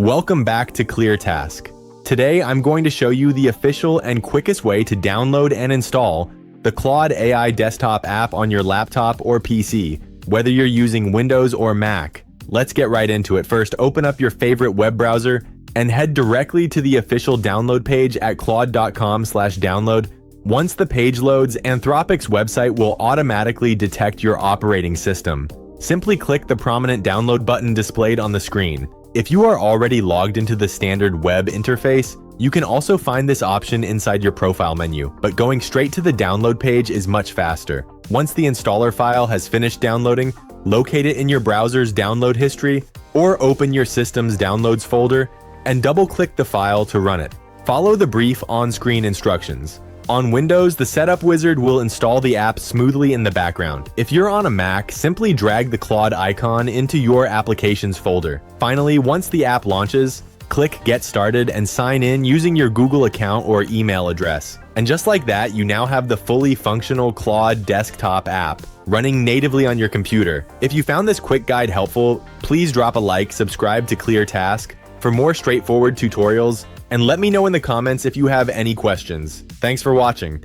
Welcome back to ClearTask. Today I'm going to show you the official and quickest way to download and install the Claude AI Desktop app on your laptop or PC, whether you're using Windows or Mac. Let's get right into it. First, open up your favorite web browser and head directly to the official download page at claude.com/download. Once the page loads, Anthropic's website will automatically detect your operating system. Simply click the prominent download button displayed on the screen. If you are already logged into the standard web interface, you can also find this option inside your profile menu, but going straight to the download page is much faster. Once the installer file has finished downloading, locate it in your browser's download history or open your system's downloads folder and double-click the file to run it. Follow the brief on-screen instructions. On Windows, the setup wizard will install the app smoothly in the background. If you're on a Mac, simply drag the Claude icon into your applications folder. Finally, once the app launches, click Get Started and sign in using your Google account or email address. And just like that, you now have the fully functional Claude Desktop app running natively on your computer. If you found this quick guide helpful, please drop a like, subscribe to ClearTask for more straightforward tutorials, and let me know in the comments if you have any questions. Thanks for watching.